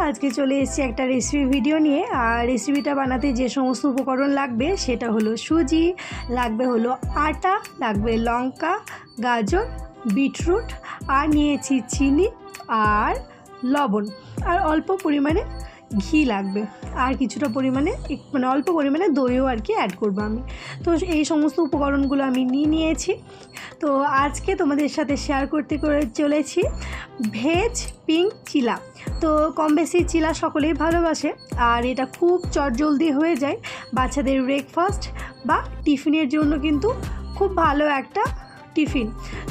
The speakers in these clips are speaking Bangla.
আজকে চলে এসেছি একটা রেসিপি ভিডিও নিয়ে। আর রেসিপিটা বানাতে যে সমস্ত উপকরণ লাগবে সেটা হলো সুজি, লাগবে হলো আটা, লাগবে লঙ্কা, গাজর, বিটরুট, আর নিয়েছি চিনি আর লবণ, আর অল্প পরিমাণে ঘি লাগবে, আর কিছুটা পরিমাণে মানে অল্প পরিমাণে দইও আর কি অ্যাড করবো আমি। তো এই সমস্ত উপকরণগুলো আমি নিয়েছি। তো আজকে তোমাদের সাথে শেয়ার করতে চলেছি ভেজ পিঙ্ক চিলা। তো কম বেশি চিলা সকলেই ভালোবাসে, আর এটা খুব চটজলদি হয়ে যায়। বাচ্চাদের ব্রেকফাস্ট বা টিফিনের জন্য কিন্তু খুব ভালো একটা টিফিন।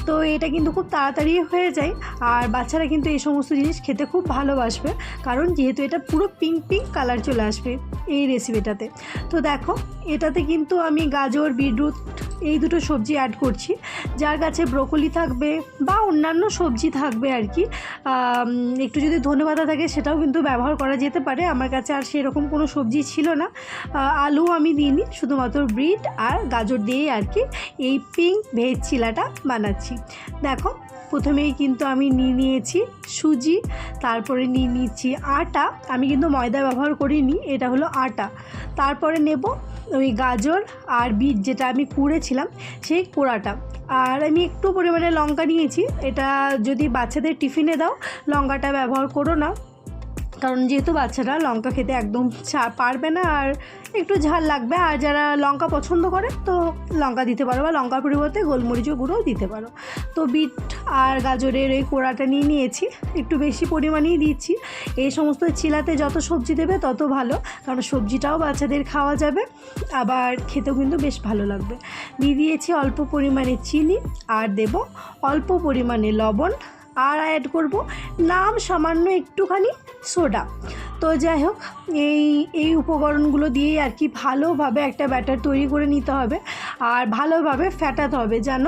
তো এটা কিন্তু খুব তাড়াতাড়ি হয়ে যায়, আর বাচ্চারা কিন্তু এই সমস্ত জিনিস খেতে খুব ভালোবাসবে, কারণ যেহেতু এটা পুরো পিঙ্ক পিঙ্ক কালার চলে আসবে এই রেসিপিটাতে। তো দেখো, এটাতে কিন্তু আমি গাজর, বিটরুট এই দুটো সবজি অ্যাড করছি। যার কাছে ব্রোকলি থাকবে বা অন্যান্য সবজি থাকবে আর কি, একটু যদি ধনেপাতা থাকে সেটাও কিন্তু ব্যবহার করা যেতে পারে। আমার কাছে আর সেরকম কোনো সবজি ছিল না, আলু আমি দিইনি, শুধুমাত্র বিট আর গাজর দিয়ে আর কি এই পিঙ্ক ভেজ চিলাটা বানাচ্ছি। দেখো, প্রথমেই কিন্তু আমি নিয়েছি সুজি, তারপরে নিচ্ছি আটা। আমি কিন্তু ময়দা ব্যবহার করিনি, এটা হলো আটা। তারপরে নেব ওই গাজর আর বিট যেটা আমি কুড়েছিলাম সেই কোড়াটা, আর আমি একটু পরিমাণে লঙ্কা নিয়েছি। এটা যদি বাচ্চাদের টিফিনে দাও লঙ্কাটা ব্যবহার করো না, কারণ যেহেতু বাচ্চারা লঙ্কা খেতে একদম পারবে না, আর একটু ঝাল লাগবে। আর যারা লঙ্কা পছন্দ করে তো লঙ্কা দিতে পারো, বা লঙ্কার পরিবর্তে গোলমরিচ গুঁড়োও দিতে পারো। তো বিট আর গাজরের এই কোড়াটা নিয়েছি, একটু বেশি পরিমাণেই দিচ্ছি। এই সমস্ত চিলাতে যত সবজি দেবে তত ভালো, কারণ সবজিটাও বাচ্চাদের খাওয়া যাবে, আবার খেতেও কিন্তু বেশ ভালো লাগবে। দিয়েছি অল্প পরিমাণে চিনি, আর দেব অল্প পরিমাণে লবণ, আর অ্যাড করব নাম সামান্য একটুখানি সোডা। তো যাই হোক, এই উপকরণগুলো দিয়েই আর কি ভালোভাবে একটা ব্যাটার তৈরি করে নিতে হবে, আর ভালোভাবে ফেটাতে হবে যেন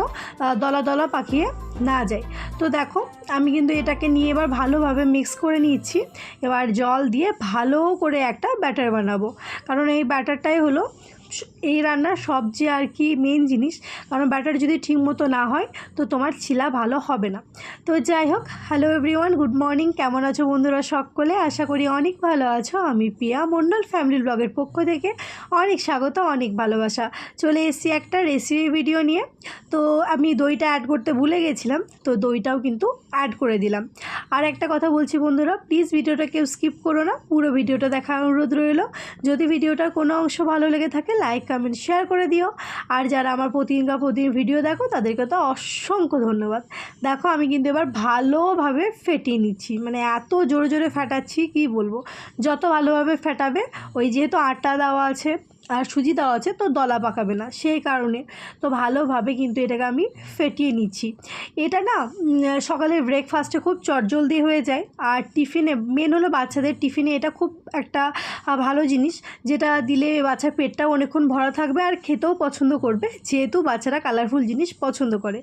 দলা দলা পাকিয়ে না যায়। তো দেখো, আমি কিন্তু এটাকে নিয়ে এবার ভালোভাবে মিক্স করে নিচ্ছি। এবার জল দিয়ে ভালো করে একটা ব্যাটার বানাবো, কারণ এই ব্যাটারটাই হলো এই রান্নার সবচেয়ে আর কি মেন জিনিস, কারণ ব্যাটার যদি ঠিকমতো না হয় তো তোমার চিলা ভালো হবে না। তো যাই হোক, হ্যালো এভরিওয়ান, গুড মর্নিং। কেমন আছো বন্ধুরা সকলে? আশা করি অনেক ভালো আছো। আমি পিয়া মণ্ডল ফ্যামিলি ব্লগের পক্ষ থেকে অনেক স্বাগত, অনেক ভালোবাসা। চলে এসেছি একটা রেসিপি ভিডিও নিয়ে। তো আমি দইটা অ্যাড করতে ভুলে গেছিলাম, তো দইটাও কিন্তু অ্যাড করে দিলাম। আর একটা কথা বলছি বন্ধুরা, প্লিজ ভিডিওটা কেউ স্কিপ করো না, পুরো ভিডিওটা দেখার অনুরোধ রইল। যদি ভিডিওটার কোনো অংশ ভালো লেগে থাকে লাইক, কমেন্ট, শেয়ার করে দিও। আর যারা আমার প্রতিদিন ভিডিও দেখো তাদেরকে তো অসংখ্য ধন্যবাদ। দেখো, আমি কিন্তু এবার ভালোভাবে ফেটিয়ে নিচ্ছি, মানে এত জোরে জোরে ফেটাচ্ছি কি বলবো। যত ভালোভাবে ফেটাবে, ওই যেহেতু আটা দেওয়া আছে আর সুজি দেওয়া আছে তো দলা পাকাবে না, সেই কারণে তো ভালোভাবে কিন্তু এটাকে আমি ফেটিয়ে নিচ্ছি। এটা না সকালের ব্রেকফাস্টে খুব চটজলদি হয়ে যায়, আর টিফিনে মেন হলো বাচ্চাদের টিফিনে এটা খুব একটা ভালো জিনিস, যেটা দিলে বাচ্চার পেটটাও অনেকক্ষণ ভরা থাকবে আর খেতেও পছন্দ করবে, যেহেতু বাচ্চারা কালারফুল জিনিস পছন্দ করে।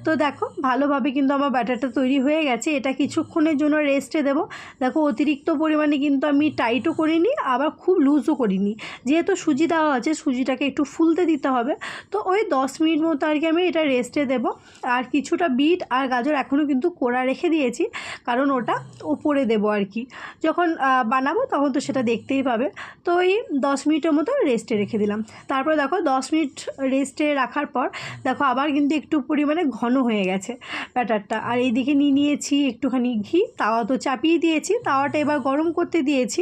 তো দেখো, ভালোভাবে কিন্তু আমার ব্যাটারটা তৈরি হয়ে গেছে। এটা কিছুক্ষণের জন্য রেস্টে দেবো। দেখো, অতিরিক্ত পরিমাণে কিন্তু আমি টাইটও করিনি, আবার খুব লুজও করিনি, যেহেতু সুজি দেওয়া আছে সুজিটাকে একটু ফুলতে দিতে হবে। তো ওই 10 মিনিট মতো আর কি আমি এটা রেস্টে দেবো। আর কিছুটা বিট আর গাজর এখনও কিন্তু কোড়া রেখে দিয়েছি, কারণ ওটা ওপরে দেবো আর কি, যখন বানাবো তখন তো সেটা দেখতেই পাবে। তো ওই 10 মিনিটের মতো রেস্টে রেখে দিলাম। তারপরে দেখো 10 মিনিট রেস্টে রাখার পর দেখো আবার কিন্তু একটু পরিমাণে ঘন হয়ে গেছে ব্যাটারটা। আর এইদিকে নিয়েছি একটুখানি ঘি, তাওয়া তো চাপিয়ে দিয়েছি, তাওয়াটা এবার গরম করতে দিয়েছি।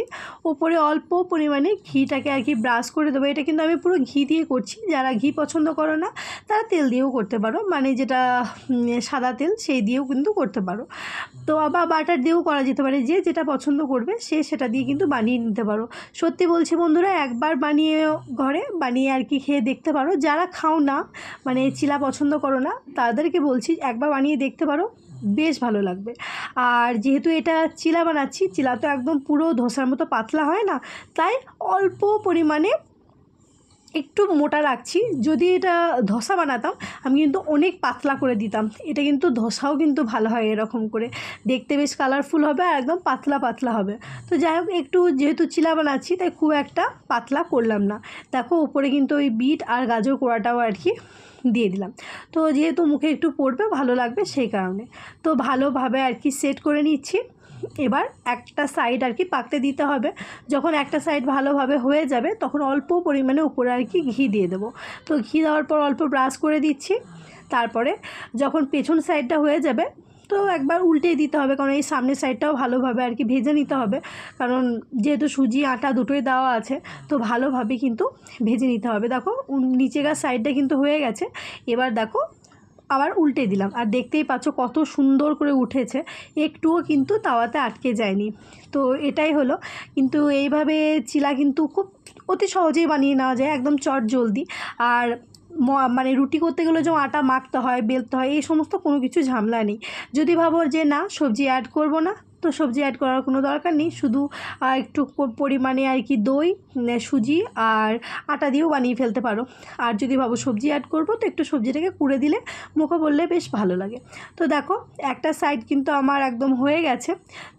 ওপরে অল্প পরিমাণে ঘিটাকে আর কি ব্রাশ করে দেবো। এটা কিন্তু আমি পুরো ঘি দিয়ে করছি, যারা ঘি পছন্দ করো না তারা তেল দিয়েও করতে পারো, মানে যেটা সাদা তেল সেই দিয়েও কিন্তু করতে পারো। তো আবার বাটার দিয়েও করা যেতে পারে, যে যেটা পছন্দ করবে সে সেটা দিয়ে কিন্তু বানিয়ে নিতে পারো। সত্যি বলছি বন্ধুরা, একবার বানিয়ে ঘরে বানিয়ে আর কি খেয়ে দেখতে পারো। যারা খাও না, মানে চিলা পছন্দ করো না, তাদেরকে বলছি একবার বানিয়ে দেখতে পারো, বেশ ভালো লাগবে। আর যেহেতু এটা চিলা বানাচ্ছি, চিলা তো একদম পুরো ধোসার মতো পাতলা হয় না, তাই অল্প পরিমাণে একটু মোটা রাখছি। যদি এটা ধোসা বানাতাম আমি কিন্তু অনেক পাতলা করে দিতাম, এটা কিন্তু ধোসাও কিন্তু ভালো হয় এরকম করে, দেখতে বেশ কালারফুল হবে আর একদম পাতলা পাতলা হবে। তো যাই হোক, একটু যেহেতু চিলা বানাচ্ছি তাই খুব একটা পাতলা করলাম না। দেখো, উপরে কিন্তু ওই বিট আর গাজর কোড়াটাও আর কি দিয়ে দিলাম। তো যেহেতু মুখে একটু পড়বে, ভালো লাগবে সেই কারণে তো ভালোভাবে আর কি সেট করে নিচ্ছি। এবার একটা সাইড আর কি পাকতে দিতে হবে। যখন একটা সাইড ভালোভাবে হয়ে যাবে তখন অল্প পরিমাণে উপরে আর কি ঘি দিয়ে দেবো। তো ঘি দেওয়ার পর অল্প ব্রাশ করে দিচ্ছি। তারপরে যখন পেছন সাইডটা হয়ে যাবে তো একবার উল্টে দিতে হবে, কারণ এই সামনের সাইডটাও ভালোভাবে আর কি ভেজে নিতে হবে, কারণ যেহেতু সুজি আটা দুটোই দেওয়া আছে তো ভালোভাবে কিন্তু ভেজে নিতে হবে। দেখো নিচেকার সাইডটা কিন্তু হয়ে গেছে। এবার দেখো আবার উল্টে দিলাম, আর দেখতেই পাচ্ছ কত সুন্দর করে উঠেছে, একটুও কিন্তু তাওয়াতে আটকে যায়নি। তো এটাই হলো, কিন্তু এইভাবে চিলা কিন্তু খুব অতি সহজেই বানিয়ে নেওয়া যায়, একদম চট জলদি। আর মানে রুটি করতে গেলে যে আটা মাখতে হয়, বেলতে হয়, এই সমস্ত কোনো কিছু ঝামেলা নেই। যদি ভাবো যে না সবজি অ্যাড করব না, তো সবজি অ্যাড করার কোনো দরকার নেই, শুধু একটু পরিমাণে আর কি দই, সুজি আর আটা দিয়েও বানিয়ে ফেলতে পারো। আর যদি ভাবো সবজি অ্যাড করবো তো একটু সবজিটাকে কুড়ে দিলে মুখে বললে বেশ ভালো লাগে। তো দেখো একটা সাইড কিন্তু আমার একদম হয়ে গেছে।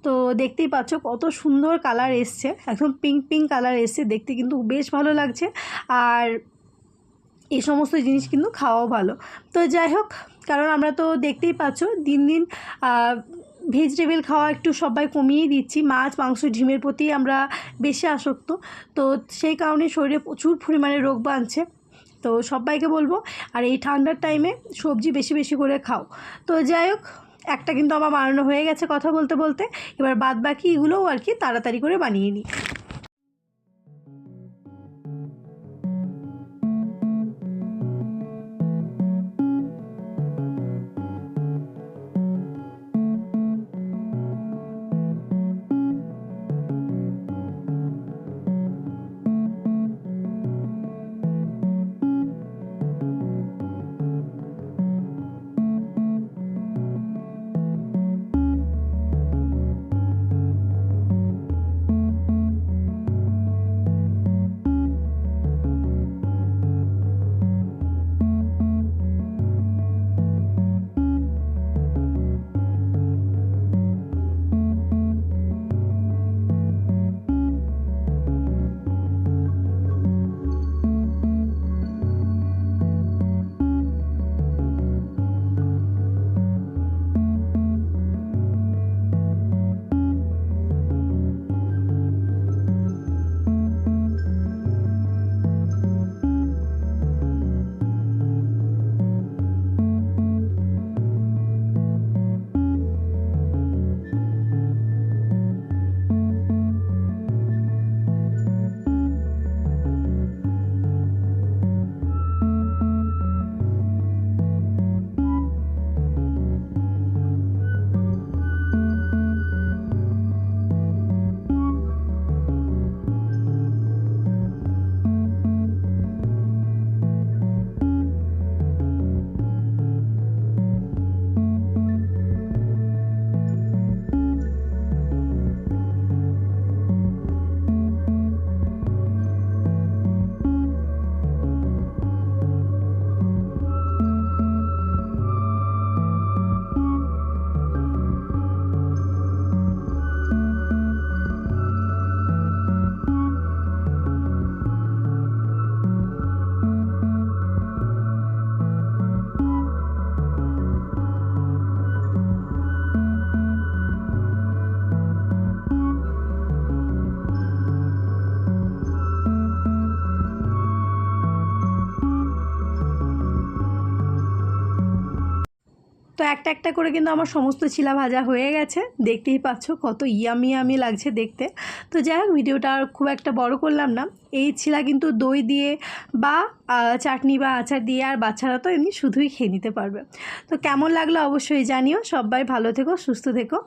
তো দেখতেই পাচ্ছ কত সুন্দর কালার এসছে, একদম পিঙ্ক পিঙ্ক কালার এসছে, দেখতে কিন্তু বেশ ভালো লাগছে। আর এই সমস্ত জিনিস কিন্তু খাওয়াও ভালো। তো যাই হোক, কারণ আমরা তো দেখতেই পাচ্ছ দিন দিন ভেজিটেবল খাওয়া একটু সবাই কমিয়েই দিচ্ছি, মাছ মাংস ডিমের প্রতি আমরা বেশি আসক্ত। তো সেই কারণে শরীরে প্রচুর পরিমাণে রোগ বাঁধছে। তো সবাইকে বলবো, আর এই ঠান্ডার টাইমে সবজি বেশি বেশি করে খাও। তো যাই হোক, একটা কিন্তু আমার বানানো হয়ে গেছে কথা বলতে বলতে, এবার বাদ বাকি এগুলোও আর কি তাড়াতাড়ি করে বানিয়ে নিই। তো একটা একটা করে কিন্তু আমার সমস্ত চিলা ভাজা হয়ে গেছে, দেখতেই পাচ্ছ কত ইয়ামি ইয়ামি লাগছে দেখতে। তো যাই হোক, ভিডিওটা আর খুব একটা বড় করলাম না। এই চিলা কিন্তু দই দিয়ে বা চাটনি বা আচার দিয়ে, আর বাচ্চারা তো এমনি শুধুই খেয়ে নিতে পারবে। তো কেমন লাগলো অবশ্যই জানিও। সবাই ভালো থেকো, সুস্থ থেকো,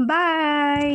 বাই।